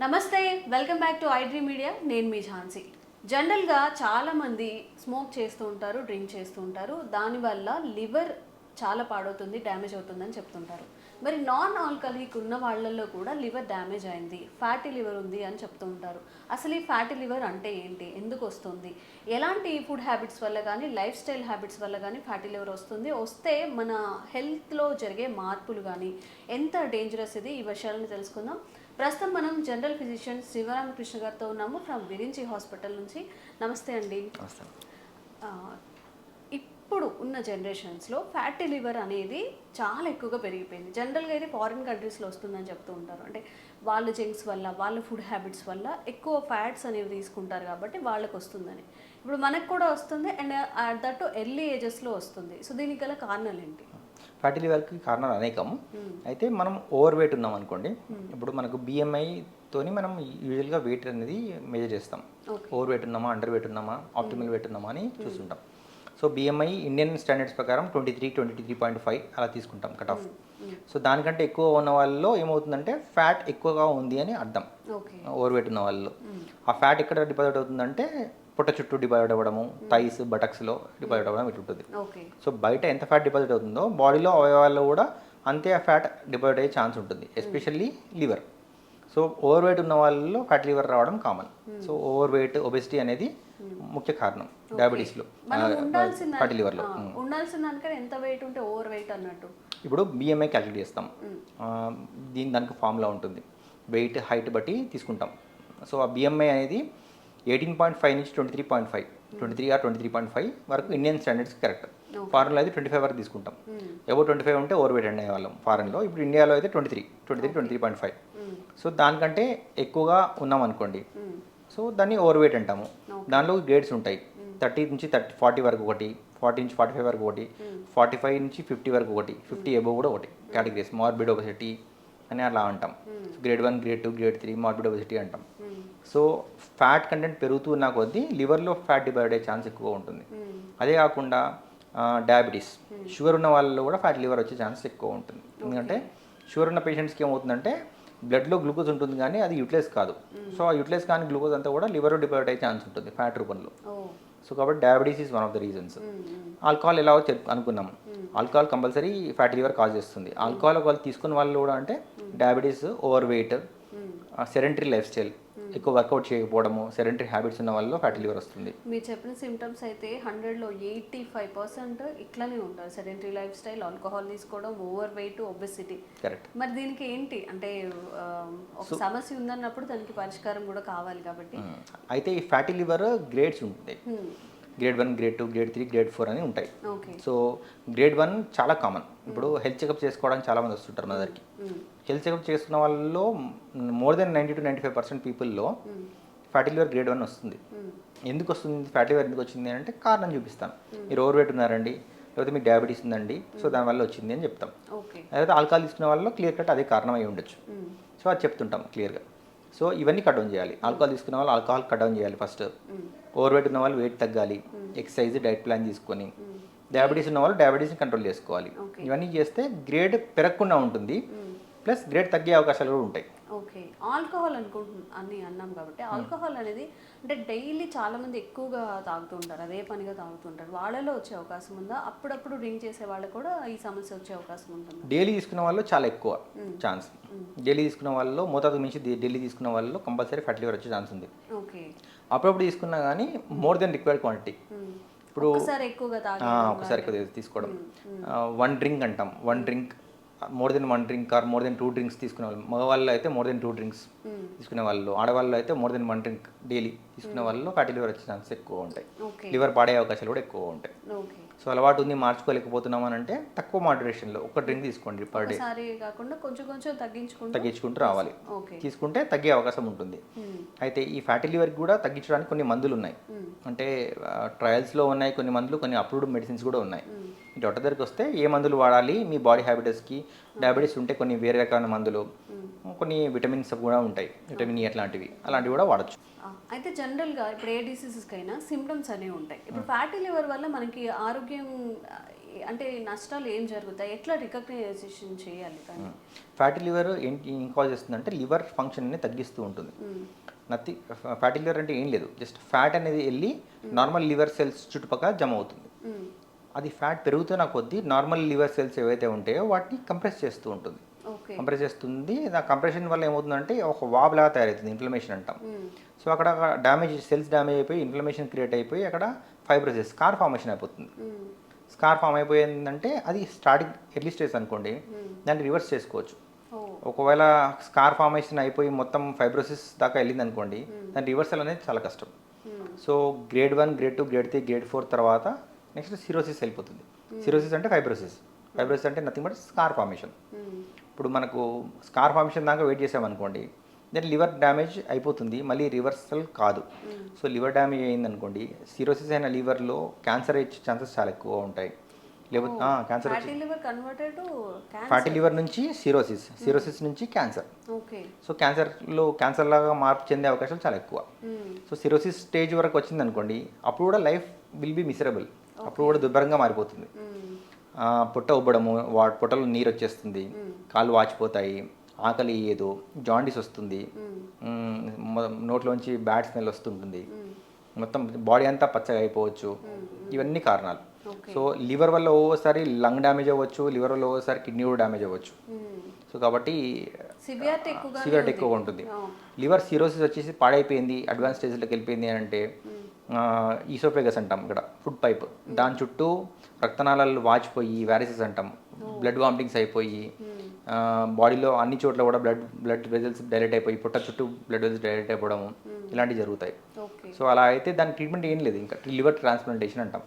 నమస్తే, welcome back to iDream media. నేను మీ ఝాన్సీ. జనరల్గా చాలామంది స్మోక్ చేస్తూ ఉంటారు, డ్రింక్ చేస్తూ ఉంటారు. దానివల్ల లివర్ చాలా పాడవుతుంది, డ్యామేజ్ అవుతుందని చెప్తుంటారు. మరి నాన్ ఆల్కహాలిక్ ఉన్న వాళ్ళల్లో కూడా లివర్ డ్యామేజ్ అయింది, ఫ్యాటీ లివర్ ఉంది అని చెప్తూ ఉంటారు. అసలు ఈ ఫ్యాటీ లివర్ అంటే ఏంటి, ఎందుకు వస్తుంది, ఎలాంటి ఫుడ్ హ్యాబిట్స్ వల్ల కానీ లైఫ్ స్టైల్ హ్యాబిట్స్ వల్ల కానీ ఫ్యాటీ లివర్ వస్తుంది, వస్తే మన హెల్త్లో జరిగే మార్పులు కానీ ఎంత డేంజరస్ ఇది, ఈ విషయాలను తెలుసుకుందాం. ప్రస్తుతం మనం జనరల్ ఫిజిషియన్ శివరామకృష్ణ గారితో ఉన్నాము ఫ్రమ్ విరించి హాస్పిటల్ నుంచి. నమస్తే అండి. ఇప్పుడు ఉన్న జనరేషన్స్లో ఫ్యాటీ లివర్ అనేది చాలా ఎక్కువగా పెరిగిపోయింది. జనరల్గా అయితే ఫారిన్ కంట్రీస్లో వస్తుందని చెప్తూ ఉంటారు. అంటే వాళ్ళ జంక్స్ వల్ల, వాళ్ళ ఫుడ్ హ్యాబిట్స్ వల్ల ఎక్కువ ఫ్యాట్స్ అనేవి తీసుకుంటారు కాబట్టి వాళ్ళకి వస్తుందని. ఇప్పుడు మనకు కూడా వస్తుంది అండ్ దట్ ఎర్లీ ఏజెస్లో వస్తుంది. సో దీనికి గల కారణాలు ఏంటి? ఫ్యాటీ లివర్కి కారణాలు అనేకం. అయితే మనం ఓవర్ వెయిట్ ఉన్నాం అనుకోండి, ఇప్పుడు మనకు బిఎంఐతోని మనం యూజువల్గా వెయిట్ అనేది మెజర్ చేస్తాం. ఓవర్ వెయిట్ ఉన్నామా, అండర్ వెయిట్ ఉన్నామా, ఆప్టిమల్ వెయిట్ ఉన్నామా అని చూస్తుంటాం. సో బిఎంఐ ఇండియన్ స్టాండర్డ్స్ ప్రకారం 23.5 అలా తీసుకుంటాం కట్ ఆఫ్. సో దానికంటే ఎక్కువ ఉన్న వాళ్ళలో ఏమవుతుందంటే ఫ్యాట్ ఎక్కువగా ఉంది అని అర్థం. ఓవర్ వెయిట్ ఉన్న వాళ్ళలో ఆ ఫ్యాట్ ఎక్కడ డిపాజిట్ అవుతుందంటే పొట్ట చుట్టూ డిపాజిట్ అవ్వడము, థైస్, బటక్స్లో డిపాజిట్ అవ్వడం ఇటు ఉంటుంది. సో బయట ఎంత ఫ్యాట్ డిపాజిట్ అవుతుందో బాడీలో అవయవాల్లో కూడా అంతే ఆ ఫ్యాట్ డిపాజిట్ అయ్యే ఛాన్స్ ఉంటుంది, especially liver. So over weight ఉన్న వాళ్ళలో ఫ్యాట్ లివర్ రావడం common. So over weight, obesity అనేది ముఖ్య కారణం డయాబెటీస్లో, ఫ్యాటీ లివర్లో. ఎంత వెయిట్ ఉంటే ఓవర్ వెయిట్ అన్నట్టు? ఇప్పుడు బిఎంఐ క్యాలిక్యులేట్ చేస్తాం. దానికి ఫార్ములా ఉంటుంది, వెయిట్ హైట్ బట్టి తీసుకుంటాం. సో ఆ బిఎంఐ అనేది 18.5 నుంచి 23.5, 23 ఆర్ 23.5 వరకు ఇండియన్ స్టాండర్డ్స్ కరెక్ట్. ఫారెన్లో అయితే 25 వరకు తీసుకుంటాం. ఎవో 25 ఉంటే ఓవర్ వెయిట్ అనే వాళ్ళం ఫారెన్లో. ఇప్పుడు ఇండియాలో అయితే 23.5. సో దానికంటే ఎక్కువగా ఉన్నాం అనుకోండి, సో దాన్ని ఓవర్ వెయిట్ అంటాము. దానిలో గ్రేడ్స్ ఉంటాయి. 30 నుంచి 40 వరకు ఒకటి, 40 నుంచి 45 వరకు ఒకటి, 45 నుంచి 50 వరకు ఒకటి, 50 అబోవ్ కూడా ఒకటి కేటగిరీస్. మార్బిడ్ ఒబెసిటీ అని అలా అంటాం. Grade 1, grade 2, grade 3 morbid obesity అంటాం. సో ఫ్యాట్ కంటెంట్ పెరుగుతున్న కొద్దీ లివర్లో ఫ్యాట్ డిపాజిట్ అయ్యే ఛాన్స్ ఎక్కువ ఉంటుంది. అదే కాకుండా డయాబెటీస్, షుగర్ ఉన్న వాళ్ళలో కూడా ఫ్యాట్ లివర్ వచ్చే ఛాన్స్ ఎక్కువ ఉంటుంది. ఎందుకంటే షుగర్ ఉన్న పేషెంట్స్కి ఏమవుతుందంటే బ్లడ్లో గ్లూకోజ్ ఉంటుంది కానీ అది యూటిలైజ్ కాదు. సో ఆ యూటిలైజ్ కానీ గ్లూకోజ్ అంతా కూడా లివర్లో డిపాజిట్ అయ్యే ఛాన్స్ ఉంటుంది ఫ్యాట్ రూపంలో. సో కాబట్టి diabetes is one of the reasons. Alcohol ఎలా అనుకున్నాం, alcohol compulsory fatty liver cause చేస్తుంది. ఆల్కహాల్ వాళ్ళు తీసుకున్న వాళ్ళు కూడా అంటే diabetes, over weight, sedentary life style, ఎక్కువ వర్కౌట్ చేయకపోవడము, సెడెంటరీ హ్యాబిట్స్ ఉన్న వాళ్ళలో ఫ్యాటీ లివర్ వస్తుంది. మీరు చెప్పిన సిమ్టమ్స్ అయితే 100లో 85% ఇట్లానే ఉంటారు. సెడెంటరీ లైఫ్ స్టైల్, ఆల్కహాల్ తీసుకోవడం, ఓవర్ వెయిట్, ఒబెసిటీ. కరెక్ట్. మరి దీనికి ఏంటి అంటే ఒక సమస్య ఉందన్నప్పుడు దానికి పరిష్కారం కూడా కావాలి కాబట్టి. అయితే ఈ ఫ్యాటీ లివర్ గ్రేడ్స్ ఉంటాయి. గ్రేడ్ 1, గ్రేడ్ 2, గ్రేడ్ 3, గ్రేడ్ 4 అని ఉంటాయి. సో గ్రేడ్ 1 చాలా కామన్. ఇప్పుడు హెల్త్ చెకప్ చేసుకోవడానికి చాలామంది వస్తుంటారు మన దగ్గరికి. హెల్త్ చెకప్ చేసుకున్న వాళ్ళలో మోర్ దెన్ 90 to 95% పీపుల్లో ఫ్యాటీ లివర్ గ్రేడ్ 1 వస్తుంది. ఎందుకు వస్తుంది ఫ్యాటీ లివర్, ఎందుకు వచ్చింది అంటే కారణం చూపిస్తాను. మీరు ఓవర్ వెయిట్ ఉన్నారండి, లేకపోతే మీకు డయాబెటీస్ ఉందండి, సో దానివల్ల వచ్చింది అని చెప్తాం. లేకపోతే ఆల్కహాల్ తీసుకున్న వాళ్ళలో క్లియర్ కట్ అదే కారణం అయి ఉండొచ్చు. సో అది చెప్తుంటాం క్లియర్గా. సో ఇవన్నీ కట్ డౌన్ చేయాలి. ఆల్కహాల్ తీసుకున్న వాళ్ళు ఆల్కహాల్ కట్ డౌన్ చేయాలి ఫస్ట్. ఓవర్ వెయిట్ ఉన్న వాళ్ళు వెయిట్ తగ్గాలి, ఎక్సర్సైజ్, డైట్ ప్లాన్ తీసుకొని. డయాబెటీస్ ఉన్న వాళ్ళు డయాబెటీస్ని కంట్రోల్ చేసుకోవాలి. ఇవన్నీ చేస్తే గ్రేడ్ పెరగకుండా ఉంటుంది, ప్లస్ గ్రేడ్ తగ్గే అవకాశాలు కూడా ఉంటాయి. ఓకే, ఆల్కహాల్ అని అన్నాం కాబట్టి ఆల్కహాల్ అనేది అంటే డైలీ చాలా మంది ఎక్కువగా తాగుతుంటారు, అదే పనిగా తాగుతుంటారు. వాళ్ళలో వచ్చే అవకాశం ఉందా? అప్పుడప్పుడు డ్రింక్ చేసే వాళ్ళు కూడా ఈ సమస్య వచ్చే అవకాశం ఉంటుంది? డైలీ తీసుకున్న వాళ్ళు చాలా ఎక్కువ ఛాన్స్. డైలీ తీసుకున్న వాళ్ళలో మోతాదు మించి డైలీ తీసుకున్న వాళ్ళలో కంపల్సరీ ఫ్యాటీ లివర్ వచ్చే ఛాన్స్ ఉంది. ఓకే, అప్పుడప్పుడు తీసుకున్నా కానీ మోర్ దెన్ రిక్వైర్డ్ క్వాంటిటీ. ఇప్పుడు ఒకసారి ఎక్కువ తీసుకోవడం, 1 డ్రింక్ అంటాం. 1 drink, more than 1 drink are more than 2 drinks తీసుకునే వాళ్ళు. మగవాళ్ళు అయితే మోర్ దెన్ 2 డ్రింక్స్ తీసుకునే వాళ్ళు, ఆడవాళ్ళు అయితే మోర్ దెన్ 1 డ్రింక్ డైలీ తీసుకునే వాళ్ళలో ఫ్యాటీ లివర్ వచ్చే ఛాన్సెస్ ఎక్కువ ఉంటాయి. లివర్ పాడే అవకాశాలు కూడా ఎక్కువ ఉంటాయి. సో అలవాటు ఉంది, మార్చుకోలేకపోతున్నాం అని అంటే తక్కువ మోడరేషన్లో 1 డ్రింక్ తీసుకోండి పర్ డే. కొంచెం తగ్గించుకుంటూ రావాలి. తీసుకుంటే తగ్గే అవకాశం ఉంటుంది. అయితే ఈ ఫ్యాటీ లివర్కి కూడా తగ్గించడానికి కొన్ని మందులు ఉన్నాయి. అంటే ట్రయల్స్లో ఉన్నాయి కొన్ని మందులు, కొన్ని అప్రూవ్డ్ మెడిసిన్స్ కూడా ఉన్నాయి. డాక్టర్ దగ్గరికి వస్తే ఏ మందులు వాడాలి, మీ బాడీ హ్యాబిటస్కి, డయాబెటీస్ ఉంటే కొన్ని వేరే రకాల మందులు, కొన్ని విటమిన్స్ కూడా ఉంటాయి, విటమిన్ E అట్లాంటివి, అలాంటివి కూడా వాడచ్చు. అయితే జనరల్గా ఇప్పుడు ఏ డిసీజెస్కైనా సిమ్టమ్స్ అనేవి ఉంటాయి. ఇప్పుడు ఫ్యాటీ లివర్ వల్ల మనకి ఆరోగ్యం అంటే నష్టాలు ఏం జరుగుతాయి, ఎట్లా రికగ్నైజేషన్ చేయాలి దాన్ని? ఫ్యాటీ లివర్ ఏంటి ఏం కాజ్ చేస్తుందంటే లివర్ ఫంక్షన్ని తగ్గిస్తూ ఉంటుంది. నథింగ్. ఫ్యాటీ లివర్ అంటే ఏం లేదు, జస్ట్ ఫ్యాట్ అనేది వెళ్ళి నార్మల్ లివర్ సెల్స్ చుట్టుపక్కల జమ అవుతుంది. అది ఫ్యాట్ పెరుగుతున్న కొద్దీ నార్మల్ లివర్ సెల్స్ ఏవైతే ఉంటాయో వాటిని కంప్రెస్ చేస్తూ ఉంటుంది. కంప్రెస్ చేస్తుంది. ఆ కంప్రెషన్ వల్ల ఏమవుతుందంటే ఒక వాబ్ లాగా తయారవుతుంది, ఇన్ఫ్లమేషన్ అంటాం. సో అక్కడ డ్యామేజ్, సెల్స్ డ్యామేజ్ అయిపోయి ఇన్ఫ్లమేషన్ క్రియేట్ అయిపోయి అక్కడ ఫైబ్రోసిస్, స్కార్ ఫార్మేషన్ అయిపోతుంది. స్కార్ ఫామ్ అయిపోయిందంటే అది స్టార్టింగ్ ఎర్లీ స్టేజ్ అనుకోండి, దాన్ని రివర్స్ చేసుకోవచ్చు. ఒకవేళ స్కార్ ఫార్మేషన్ అయిపోయి మొత్తం ఫైబ్రోసిస్ దాకా వెళ్ళింది అనుకోండి, దాని రివర్సల్ అనేది చాలా కష్టం. So grade 1, grade 2, grade 3, grade 4 తర్వాత నెక్స్ట్ సిరోసిస్ వెళ్ళిపోతుంది. సిరోసిస్ అంటే ఫైబ్రోసిస్. ఫైబ్రోసిస్ అంటే నథింగ్ బట్ స్కార్ ఫార్మేషన్. ఇప్పుడు మనకు స్కార్ ఫార్మేషన్ దాకా వెయిట్ చేసామనుకోండి, దెన్ లివర్ డ్యామేజ్ అయిపోతుంది, మళ్ళీ రివర్సల్ కాదు. సో లివర్ డ్యామేజ్ అయిందనుకోండి, సిరోసిస్ అయిన లివర్లో క్యాన్సర్ వచ్చే ఛాన్సెస్ చాలా ఎక్కువ ఉంటాయి. లేకపోతే క్యాన్సర్ ఫ్యాటీ లివర్ నుంచి సిరోసిస్, సిరోసిస్ నుంచి క్యాన్సర్. సో క్యాన్సర్ లాగా మార్పు చెందే అవకాశాలు చాలా ఎక్కువ. సో సిరోసిస్ స్టేజ్ వరకు వచ్చింది అనుకోండి, అప్పుడు కూడా లైఫ్ విల్ బి మిసరబుల్, అప్పుడు కూడా దుర్భరంగా మారిపోతుంది. పొట్ట ఉబ్బడము, పొట్టలో నీరు వచ్చేస్తుంది, కాళ్ళు వాచిపోతాయి, ఆకలి ఏదో, జాండీస్ వస్తుంది, నోట్లోంచి బ్యాడ్ స్మెల్ వస్తుంటుంది, మొత్తం బాడీ అంతా పచ్చగా అయిపోవచ్చు. ఇవన్నీ కారణాలు. సో లివర్ వల్ల ఓసారి లంగ్ డ్యామేజ్ అవ్వచ్చు, లివర్ వల్ల ఓసారి కిడ్నీ కూడా డ్యామేజ్ అవ్వచ్చు. సో కాబట్టి సివియారిటీ ఎక్కువగా ఉంటుంది. లివర్ సిరోసిస్ వచ్చేసి పాడైపోయింది, అడ్వాన్స్ స్టేజ్లోకి వెళ్ళిపోయింది అని అంటే ఈసోఫేగస్ అంటాం, ఇక్కడ ఫుడ్ పైప్, దాని చుట్టూ రక్తనాళాలు వాచిపోయి వ్యారిసెస్ అంటాం, బ్లడ్ వామిటింగ్స్ అయిపోయి బాడీలో అన్ని చోట్ల కూడా బ్లడ్ వెజల్స్ డైలెట్ అయిపోయి పొట్ట చుట్టూ బ్లడ్ వెజల్స్ డైలెట్ అయిపోవడము, ఇలాంటివి జరుగుతాయి. సో అలా అయితే దాని ట్రీట్మెంట్ ఏం లేదు, ఇంకా లివర్ ట్రాన్స్ప్లాంటేషన్ అంటాం.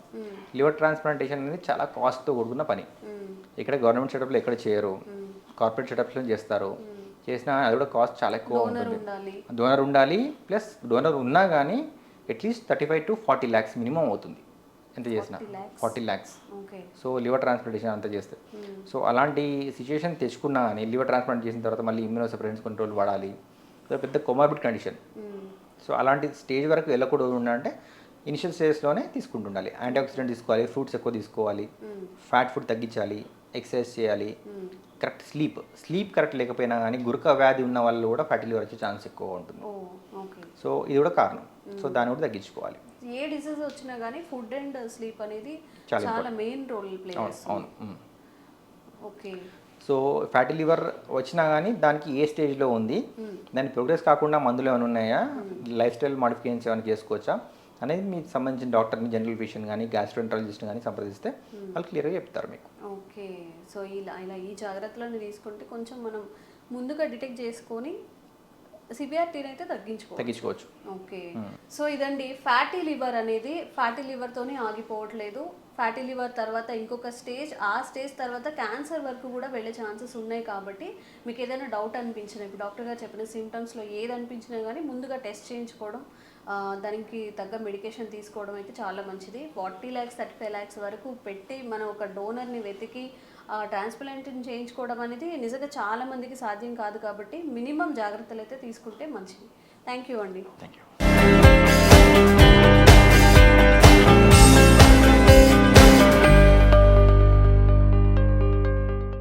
లివర్ ట్రాన్స్ప్లాంటేషన్ అనేది చాలా కాస్ట్తో కూడుకున్న పని. ఇక్కడ గవర్నమెంట్ సెటప్లో ఎక్కడ చేయరు, కార్పొరేట్ సెటప్స్లో చేస్తారు. చేసినా అది కూడా కాస్ట్ చాలా ఎక్కువ ఉంటుంది. డోనర్ ఉండాలి, ప్లస్ డోనర్ ఉన్నా కానీ అట్లీస్ట్ 35 to 40 lakhs మినిమం అవుతుంది ఎంత చేసినా, 40 lakhs. సో లివర్ ట్రాన్స్ప్లాంటేషన్ అంతా చేస్తే, సో అలాంటి సిచ్యువేషన్ తెచ్చుకున్నా కానీ లివర్ ట్రాన్స్ప్లాంట్ చేసిన తర్వాత మళ్ళీ ఇమ్యూనోసప్రెసెన్స్ కంట్రోల్ వాడాలి, పెద్ద కొమార్బిడ్ కండిషన్. సో అలాంటి స్టేజ్ వరకు వెళ్ళకూడదు అంటే ఇనిషియల్ స్టేజ్లోనే తీసుకుంటుండాలి. యాంటీఆక్సిడెంట్ తీసుకోవాలి, ఫ్రూట్స్ ఎక్కువ తీసుకోవాలి, ఫ్యాట్ ఫుడ్ తగ్గించాలి, ఎక్సర్సైజ్ చేయాలి, కరెక్ట్ స్లీప్ కరెక్ట్ లేకపోయినా కానీ గురక వ్యాధి ఉన్న వాళ్ళు కూడా ఫ్యాటీ లివర్ వచ్చే ఛాన్స్ ఎక్కువ ఉంటుంది. సో ఇది కూడా కారణం. సో దాన్ని కూడా తగ్గించుకోవాలి. ఏ డిసీజ్ వచ్చినా కానీ ఫుడ్ అండ్ స్లీప్ అనేది చాలా మెయిన్ రోల్ ప్లే చేస్తుంది. ఓకే. సో ఫ్యాటీ లివర్ వచ్చినా కానీ దానికి ఏ స్టేజ్లో ఉంది, దాని ప్రోగ్రెస్ కాకుండా మందులు ఏమైనా ఉన్నాయా, లైఫ్ స్టైల్ మాడిఫికేషన్స్ ఏమైనా చేసుకోవచ్చా అనేది మీకు సంబంధించిన డాక్టర్ని, జనరల్ ఫిజిషియన్ కానీ గ్యాస్ట్రోఎంట్రాలజిస్ట్ కానీ సంప్రదిస్తే వాళ్ళు క్లియర్గా చెప్తారు మీకు. ఓకే. సో ఇలా ఈ జాగ్రత్తలను తీసుకుంటే కొంచెం మనం ముందుగా డిటెక్ట్ చేసుకొని సివియారిటీని అయితే తగ్గించుకోవచ్చు. ఓకే. సో ఇదండి, ఫ్యాటీ లివర్ అనేది ఫ్యాటీ లివర్తోనే ఆగిపోవట్లేదు. ఫ్యాటీ లివర్ తర్వాత ఇంకొక స్టేజ్, ఆ స్టేజ్ తర్వాత క్యాన్సర్ వరకు కూడా వెళ్ళే ఛాన్సెస్ ఉన్నాయి. కాబట్టి మీకు ఏదైనా డౌట్ అనిపించినా, ఇప్పుడు డాక్టర్ గారు చెప్పిన సిమ్టమ్స్లో ఏది అనిపించినా కానీ ముందుగా టెస్ట్ చేయించుకోవడం, దానికి తగ్గ మెడికేషన్ తీసుకోవడం అయితే చాలా మంచిది. 40 lakhs 35 lakhs వరకు పెట్టి మనం ఒక డోనర్ని వెతికి ట్రాన్స్ప్లాంట్ని చేయించుకోవడం అనేది నిజంగా చాలా మందికి సాధ్యం కాదు. కాబట్టి మినిమం జాగ్రత్తలు అయితే తీసుకుంటే మంచిది. థ్యాంక్ యూ అండి. Thank you.